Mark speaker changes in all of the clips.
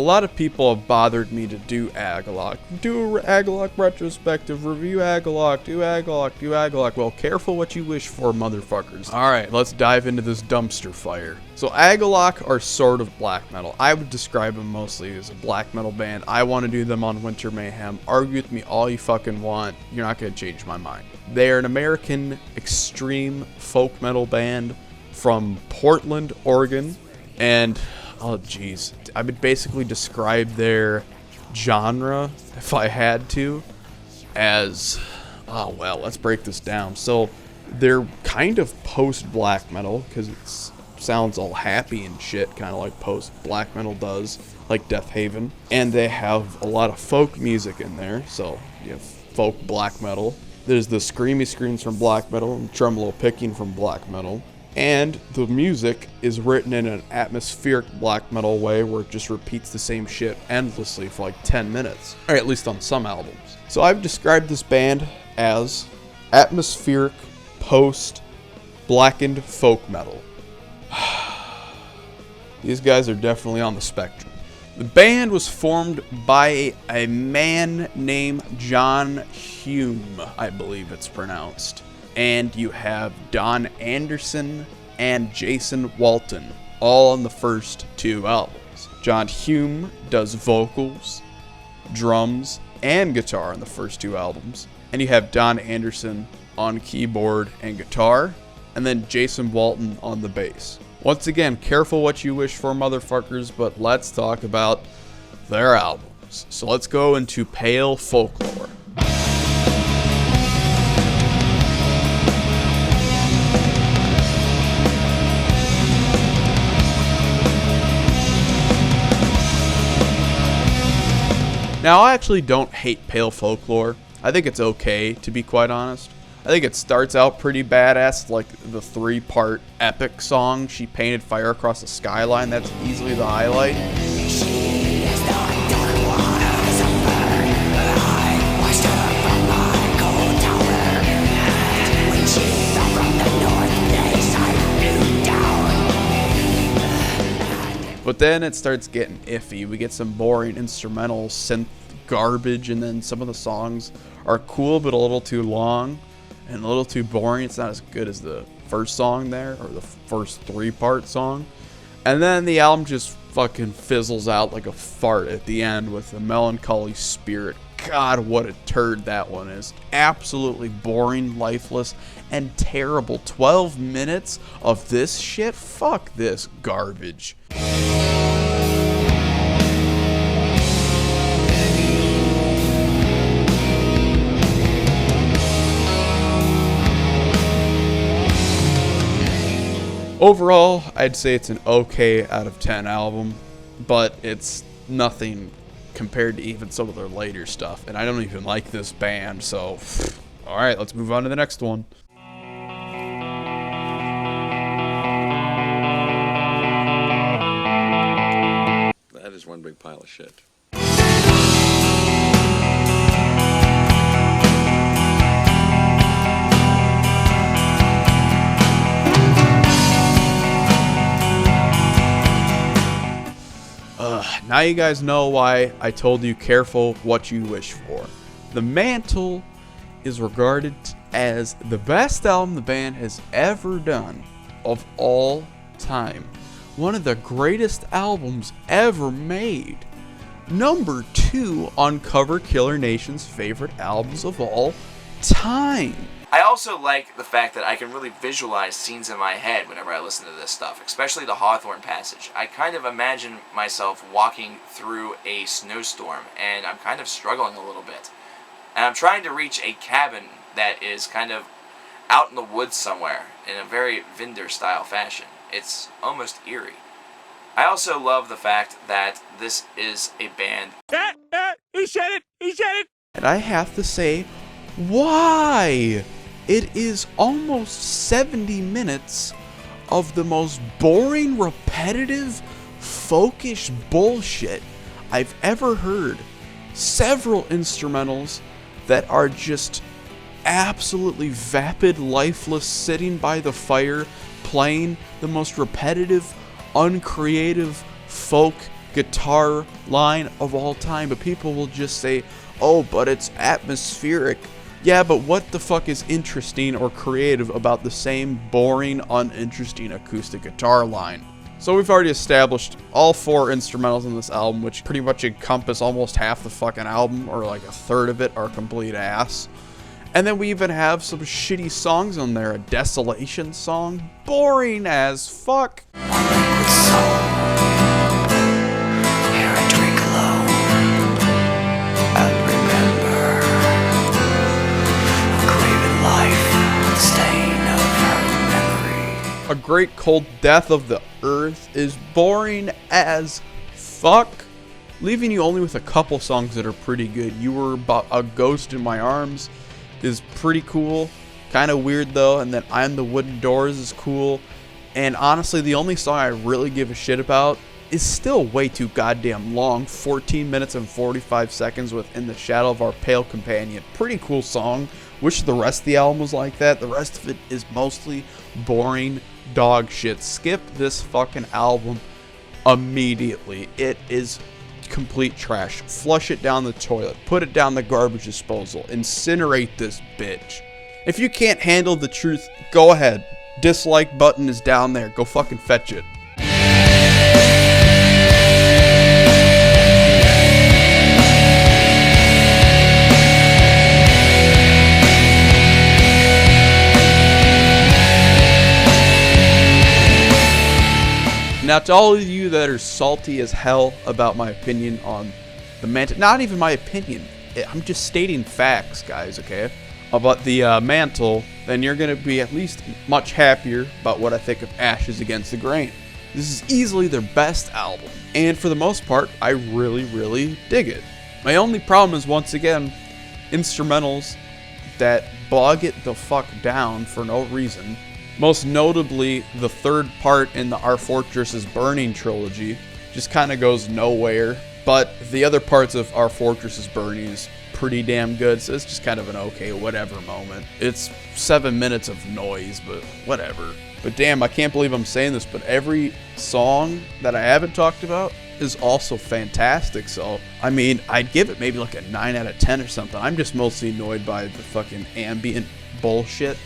Speaker 1: lot of people have bothered me to do Agalloch. Do Agalloch Retrospective, review Agalloch, do Agalloch, do Agalloch. Well, careful what you wish for, motherfuckers. Alright, let's dive into this dumpster fire. So Agalloch are sort of black metal. I would describe them mostly as a black metal band. I want to do them on Winter Mayhem. Argue with me all you fucking want. You're not going to change my mind. They're an American extreme folk metal band from Portland, Oregon. And, oh geez, I would basically describe their genre, if I had to, as, oh well, let's break this down. So they're kind of post-black metal, because it sounds all happy and shit, kind of like post-black metal does, like Death Haven. And they have a lot of folk music in there, so you have folk black metal. There's the screamy screams from black metal and tremolo picking from black metal. And the music is written in an atmospheric black metal way where it just repeats the same shit endlessly for like 10 minutes. Or at least on some albums. So I've described this band as atmospheric post-blackened folk metal. These guys are definitely on the spectrum. The band was formed by a man named John Hume, I believe it's pronounced. And you have Don Anderson and Jason Walton, all on the first two albums. John Hume does vocals, drums, and guitar on the first two albums. And you have Don Anderson on keyboard and guitar, and then Jason Walton on the bass. Once again, careful what you wish for, motherfuckers, but let's talk about their albums. So let's go into Pale Folklore. Now, I actually don't hate Pale Folklore. I think it's okay, to be quite honest. I think it starts out pretty badass, like the 3-part epic song, She Painted Fire Across the Skyline. That's easily the highlight. But then it starts getting iffy. We get some boring instrumental synth garbage, and then some of the songs are cool but a little too long and a little too boring. It's not as good as the first song there, or the first 3-part song. And then the album just fucking fizzles out like a fart at the end with a melancholy spirit. God, what a turd that one is. Absolutely boring, lifeless, and terrible. 12 minutes of this shit? Fuck this garbage. Overall, I'd say it's an okay out of 10 album, but it's nothing compared to even some of their later stuff, and I don't even like this band, so alright, let's move on to the next one.
Speaker 2: That is one big pile of shit.
Speaker 1: Now you guys know why I told you careful what you wish for. The Mantle is regarded as the best album the band has ever done of all time. One of the greatest albums ever made. Number 2 on Cover Killer Nation's favorite albums of all time.
Speaker 3: I also like the fact that I can really visualize scenes in my head whenever I listen to this stuff, especially the Hawthorne passage. I kind of imagine myself walking through a snowstorm, and I'm kind of struggling a little bit. And I'm trying to reach a cabin that is kind of out in the woods somewhere, in a very Vinder-style fashion. It's almost eerie. I also love the fact that this is a band...
Speaker 4: He said it! He said it!
Speaker 1: And I have to say, why? It is almost 70 minutes of the most boring, repetitive, folkish bullshit I've ever heard. Several instrumentals that are just absolutely vapid, lifeless, sitting by the fire, playing the most repetitive, uncreative folk guitar line of all time, but people will just say, oh, but it's atmospheric. Yeah, but what the fuck is interesting or creative about the same boring, uninteresting acoustic guitar line? So we've already established all 4 instrumentals in this album, which pretty much encompass almost half the fucking album, or like a third of it are complete ass. And then we even have some shitty songs on there. A Desolation song, boring as fuck. A Great Cold Death of the Earth is boring as fuck, leaving you only with a couple songs that are pretty good. You Were About a Ghost in My Arms is pretty cool, kind of weird though, and then I'm the Wooden Doors is cool, and honestly the only song I really give a shit about is still way too goddamn long, 14 minutes and 45 seconds with In the Shadow of Our Pale Companion. Pretty cool song. Wish the rest of the album was like that. The rest of it is mostly boring dog shit. Skip this fucking album immediately. It is complete trash. Flush it down the toilet. Put it down the garbage disposal. Incinerate this bitch. If you can't handle the truth, go ahead. Dislike button is down there. Go fucking fetch it. Now, to all of you that are salty as hell about my opinion on the Mantle, not even my opinion, I'm just stating facts, guys, okay, about the Mantle, then you're going to be at least much happier about what I think of Ashes Against the Grain. This is easily their best album, and for the most part, I really, really dig it. My only problem is, once again, instrumentals that bog it the fuck down for no reason. Most notably, the third part in the Our Fortress is Burning trilogy just kind of goes nowhere, but the other parts of Our Fortress is Burning is pretty damn good, so it's just kind of an okay whatever moment. It's 7 minutes of noise, but whatever. But damn, I can't believe I'm saying this, but every song that I haven't talked about is also fantastic, so I mean, I'd give it maybe like a 9 out of 10 or something. I'm just mostly annoyed by the fucking ambient bullshit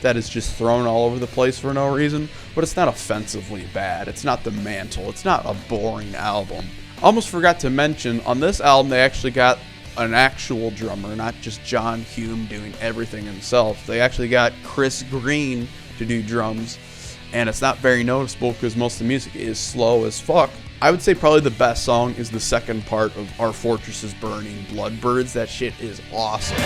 Speaker 1: that is just thrown all over the place for no reason, but it's not offensively bad. It's not the Mantle. It's not a boring album. Almost forgot to mention, on this album they actually got an actual drummer, not just John Hume doing everything himself. They actually got Chris Green to do drums, and it's not very noticeable because most of the music is slow as fuck. I would say probably the best song is the second part of Our Fortress is Burning, Bloodbirds. That shit is awesome.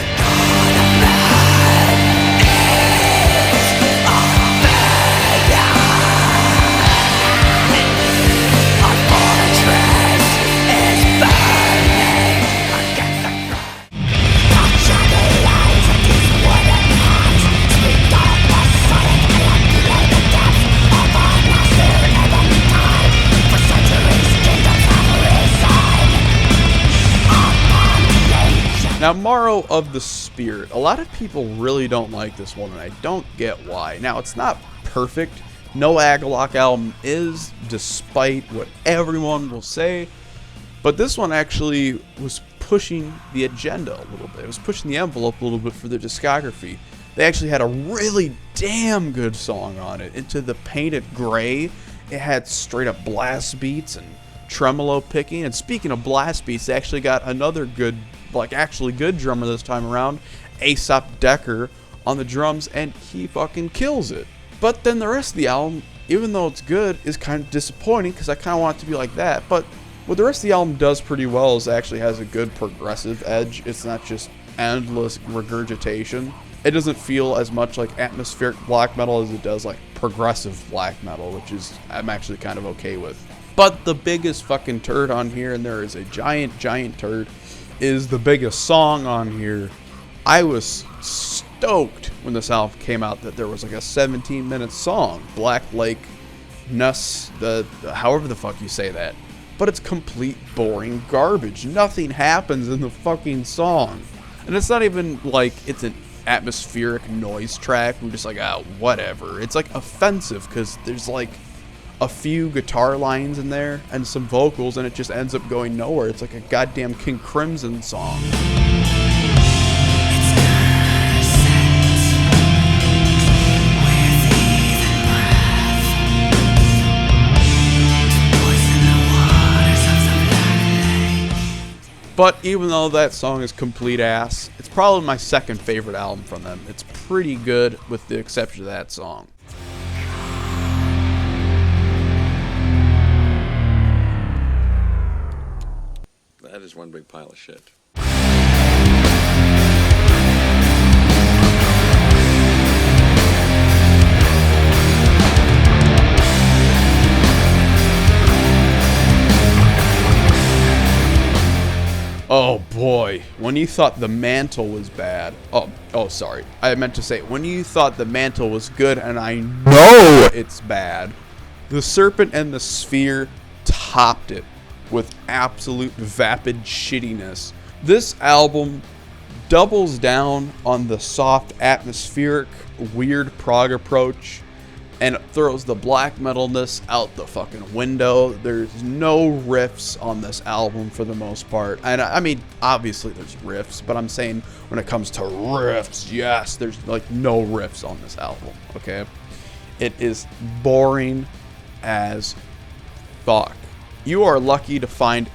Speaker 1: Now, Marrow of the Spirit. A lot of people really don't like this one, and I don't get why. Now, it's not perfect. No Agalloch album is, despite what everyone will say. But this one actually was pushing the agenda a little bit. It was pushing the envelope a little bit for their discography. They actually had a really damn good song on it, Into the Painted Gray. It had straight up blast beats and tremolo picking. And speaking of blast beats, they actually got another good, actually good drummer this time around, Aesop Decker, on the drums, and he fucking kills it. But then the rest of the album, even though it's good, is kind of disappointing because I kind of want it to be like that. But what the rest of the album does pretty well is it actually has a good progressive edge. It's not just endless regurgitation. It doesn't feel as much like atmospheric black metal as it does like progressive black metal, which is I'm actually kind of okay with. But the biggest fucking turd on here, and there is a giant turd, is the biggest song on here. I was stoked when this album came out that there was like a 17-minute song, Black Lake Nuss, however the fuck you say that. But it's complete boring garbage. Nothing happens in the fucking song. And it's not even like it's an atmospheric noise track. I'm just like, whatever. It's like offensive because there's like a few guitar lines in there and some vocals, and it just ends up going nowhere. It's like a goddamn King Crimson song. But even though that song is complete ass, it's probably my second favorite album from them. It's pretty good with the exception of that song.
Speaker 2: That is one big pile of shit.
Speaker 1: Oh boy, when you thought the Mantle was bad. Oh, sorry. I meant to say, when you thought the Mantle was good, and I know it's bad, the Serpent and the Sphere topped it with absolute vapid shittiness. This album doubles down on the soft, atmospheric, weird prog approach and throws the black metalness out the fucking window. There's no riffs on this album for the most part. And I mean, obviously there's riffs, but I'm saying when it comes to riffs, yes, there's like no riffs on this album, okay? It is boring as fuck. You are lucky to find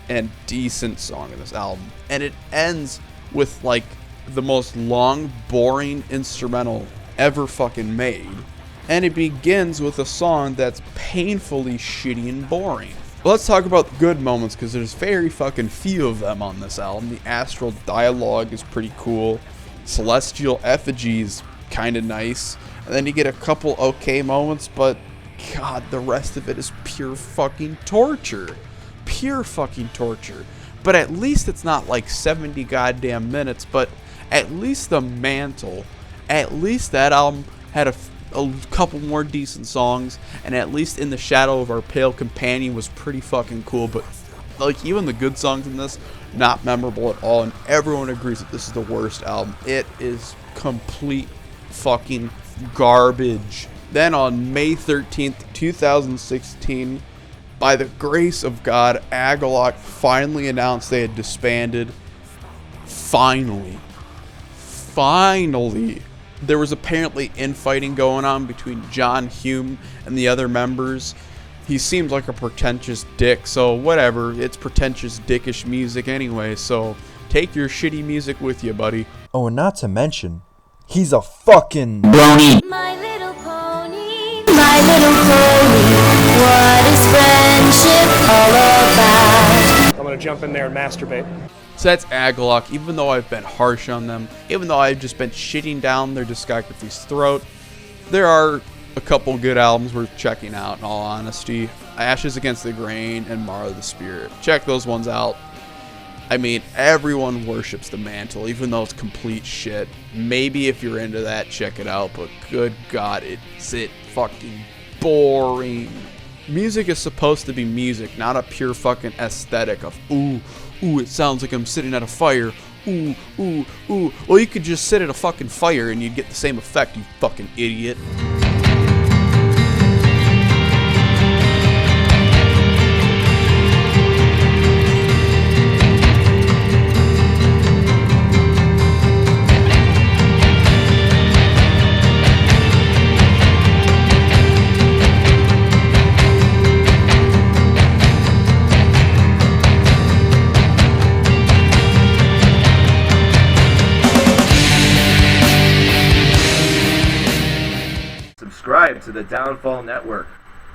Speaker 1: a decent song in this album. And it ends with like the most long, boring instrumental ever fucking made. And it begins with a song that's painfully shitty and boring. Let's talk about good moments, because there's very fucking few of them on this album. The Astral Dialogue is pretty cool. Celestial Effigy is kind of nice. And then you get a couple okay moments, but God, the rest of it is pure fucking torture. Pure fucking torture. But at least it's not like 70 goddamn minutes, but at least the Mantle, at least that album had a couple more decent songs, and at least In the Shadow of Our Pale Companion was pretty fucking cool. But like, even the good songs in this, not memorable at all, and everyone agrees that this is the worst album. It is complete fucking garbage. Then on May 13th, 2016, by the grace of God, Agalloch finally announced they had disbanded. Finally. There was apparently infighting going on between John Hume and the other members. He seems like a pretentious dick, so whatever. It's pretentious dickish music anyway, so take your shitty music with you, buddy.
Speaker 5: Oh, and not to mention, he's a fucking
Speaker 6: My little pony, what is friendship all about?
Speaker 7: I'm gonna jump in there and masturbate.
Speaker 1: So that's Agalloch. Even though I've been harsh on them, even though I've just been shitting down their discography's throat, there are a couple good albums worth checking out, in all honesty. Ashes Against the Grain and Marrow of the Spirit. Check those ones out. I mean, everyone worships the Mantle, even though it's complete shit. Maybe if you're into that, check it out, but good God, it's fucking boring. Music is supposed to be music, not a pure fucking aesthetic of, ooh, it sounds like I'm sitting at a fire. Ooh. Well, you could just sit at a fucking fire and you'd get the same effect, you fucking idiot.
Speaker 8: Subscribe to the Downfall Network.